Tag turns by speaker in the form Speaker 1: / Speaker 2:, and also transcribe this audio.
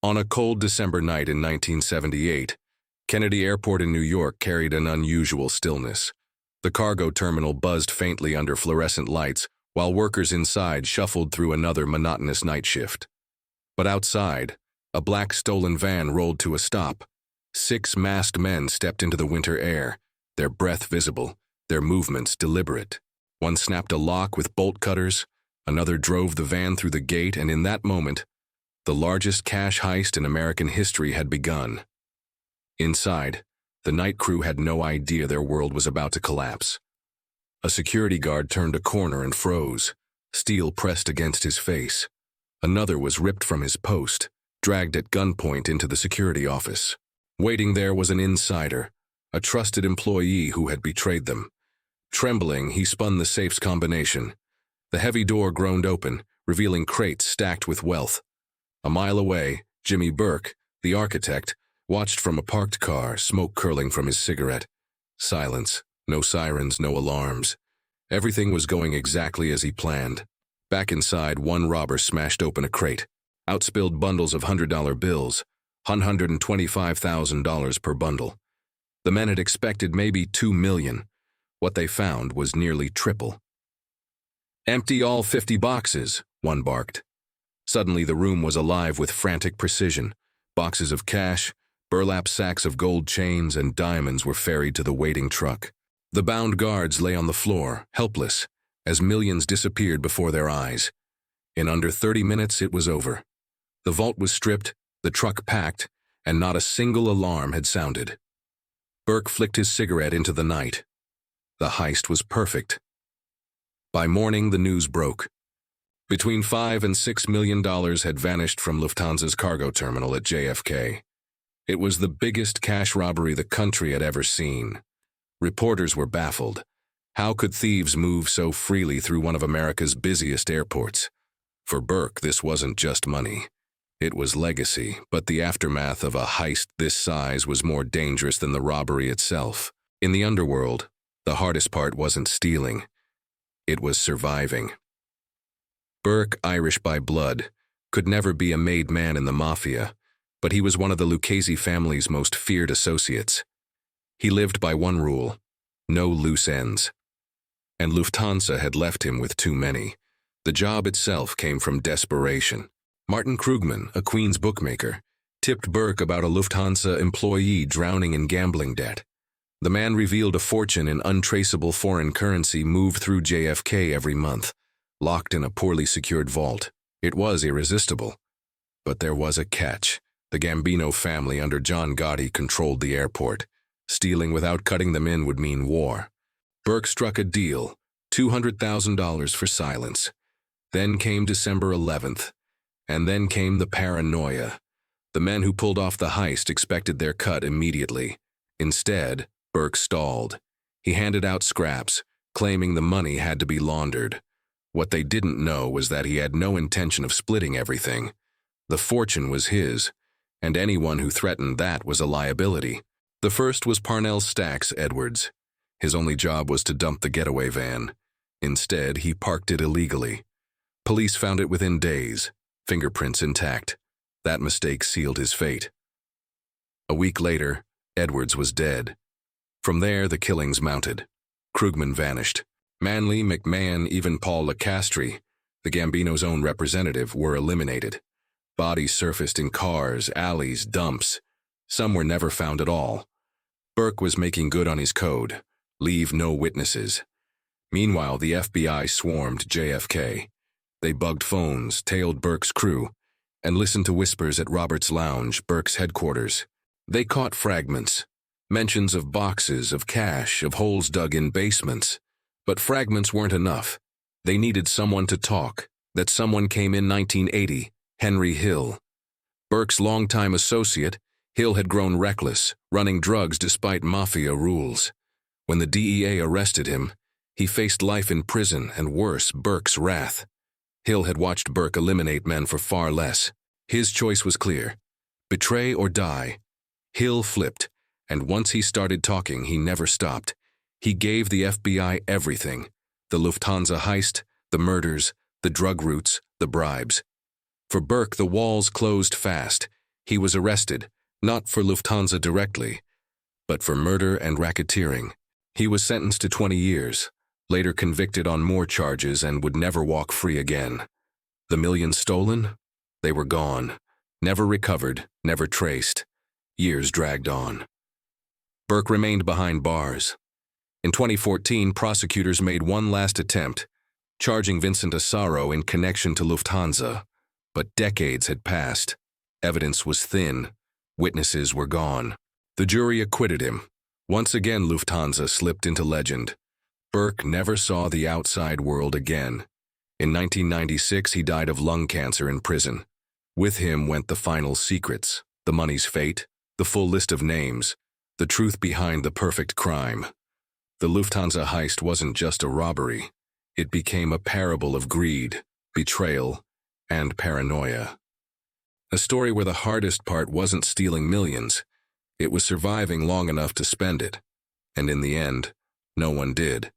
Speaker 1: On a cold December night in 1978, Kennedy Airport in New York carried an unusual stillness. The cargo terminal buzzed faintly under fluorescent lights, while workers inside shuffled through another monotonous night shift. But outside, a black stolen van rolled to a stop. 6 masked men stepped into the winter air, their breath visible, their movements deliberate. One snapped a lock with bolt cutters, another drove the van through the gate, and in that moment, the largest cash heist in American history had begun. Inside, the night crew had no idea their world was about to collapse. A security guard turned a corner and froze, steel pressed against his face. Another was ripped from his post, dragged at gunpoint into the security office. Waiting there was an insider, a trusted employee who had betrayed them. Trembling, he spun the safe's combination. The heavy door groaned open, revealing crates stacked with wealth. A mile away, Jimmy Burke, the architect, watched from a parked car, smoke curling from his cigarette. Silence, no sirens, no alarms. Everything was going exactly as he planned. Back inside, one robber smashed open a crate. Out spilled bundles of $100 bills, $125,000 per bundle. The men had expected maybe $2 million. What they found was nearly triple. "Empty all 50 boxes," one barked. Suddenly the room was alive with frantic precision. Boxes of cash, burlap sacks of gold chains, and diamonds were ferried to the waiting truck. The bound guards lay on the floor, helpless, as millions disappeared before their eyes. In under 30 minutes it was over. The vault was stripped, the truck packed, and not a single alarm had sounded. Burke flicked his cigarette into the night. The heist was perfect. By morning, the news broke. Between $5 and $6 million had vanished from Lufthansa's cargo terminal at JFK. It was the biggest cash robbery the country had ever seen. Reporters were baffled. How could thieves move so freely through one of America's busiest airports? For Burke, this wasn't just money. It was legacy, but the aftermath of a heist this size was more dangerous than the robbery itself. In the underworld, the hardest part wasn't stealing. It was surviving. Burke, Irish by blood, could never be a made man in the Mafia, but he was one of the Lucchese family's most feared associates. He lived by one rule: no loose ends. And Lufthansa had left him with too many. The job itself came from desperation. Martin Krugman, a Queens bookmaker, tipped Burke about a Lufthansa employee drowning in gambling debt. The man revealed a fortune in untraceable foreign currency moved through JFK every month, locked in a poorly secured vault. It was irresistible. But there was a catch. The Gambino family under John Gotti controlled the airport. Stealing without cutting them in would mean war. Burke struck a deal, $200,000 for silence. Then came December 11th. And then came the paranoia. The men who pulled off the heist expected their cut immediately. Instead, Burke stalled. He handed out scraps, claiming the money had to be laundered. What they didn't know was that he had no intention of splitting everything. The fortune was his, and anyone who threatened that was a liability. The first was Parnell Stacks Edwards. His only job was to dump the getaway van. Instead, he parked it illegally. Police found it within days, fingerprints intact. That mistake sealed his fate. A week later, Edwards was dead. From there, the killings mounted. Krugman vanished. Manley, McMahon, even Paul Lecastri, the Gambino's own representative, were eliminated. Bodies surfaced in cars, alleys, dumps. Some were never found at all. Burke was making good on his code. Leave no witnesses. Meanwhile, the FBI swarmed JFK. They bugged phones, tailed Burke's crew, and listened to whispers at Robert's Lounge, Burke's headquarters. They caught fragments, mentions of boxes, of cash, of holes dug in basements. But fragments weren't enough. They needed someone to talk. That someone came in 1980, Henry Hill. Burke's longtime associate, Hill had grown reckless, running drugs despite Mafia rules. When the DEA arrested him, he faced life in prison and worse, Burke's wrath. Hill had watched Burke eliminate men for far less. His choice was clear: betray or die. Hill flipped, and once he started talking, he never stopped. He gave the FBI everything: the Lufthansa heist, the murders, the drug routes, the bribes. For Burke, the walls closed fast. He was arrested, not for Lufthansa directly, but for murder and racketeering. He was sentenced to 20 years, later convicted on more charges and would never walk free again. The millions stolen? They were gone. Never recovered, never traced. Years dragged on. Burke remained behind bars. In 2014, prosecutors made one last attempt, charging Vincent Asaro in connection to Lufthansa. But decades had passed. Evidence was thin. Witnesses were gone. The jury acquitted him. Once again, Lufthansa slipped into legend. Burke never saw the outside world again. In 1996, he died of lung cancer in prison. With him went the final secrets, the money's fate, the full list of names, the truth behind the perfect crime. The Lufthansa heist wasn't just a robbery. It became a parable of greed, betrayal, and paranoia. A story where the hardest part wasn't stealing millions. It was surviving long enough to spend it. And in the end, no one did.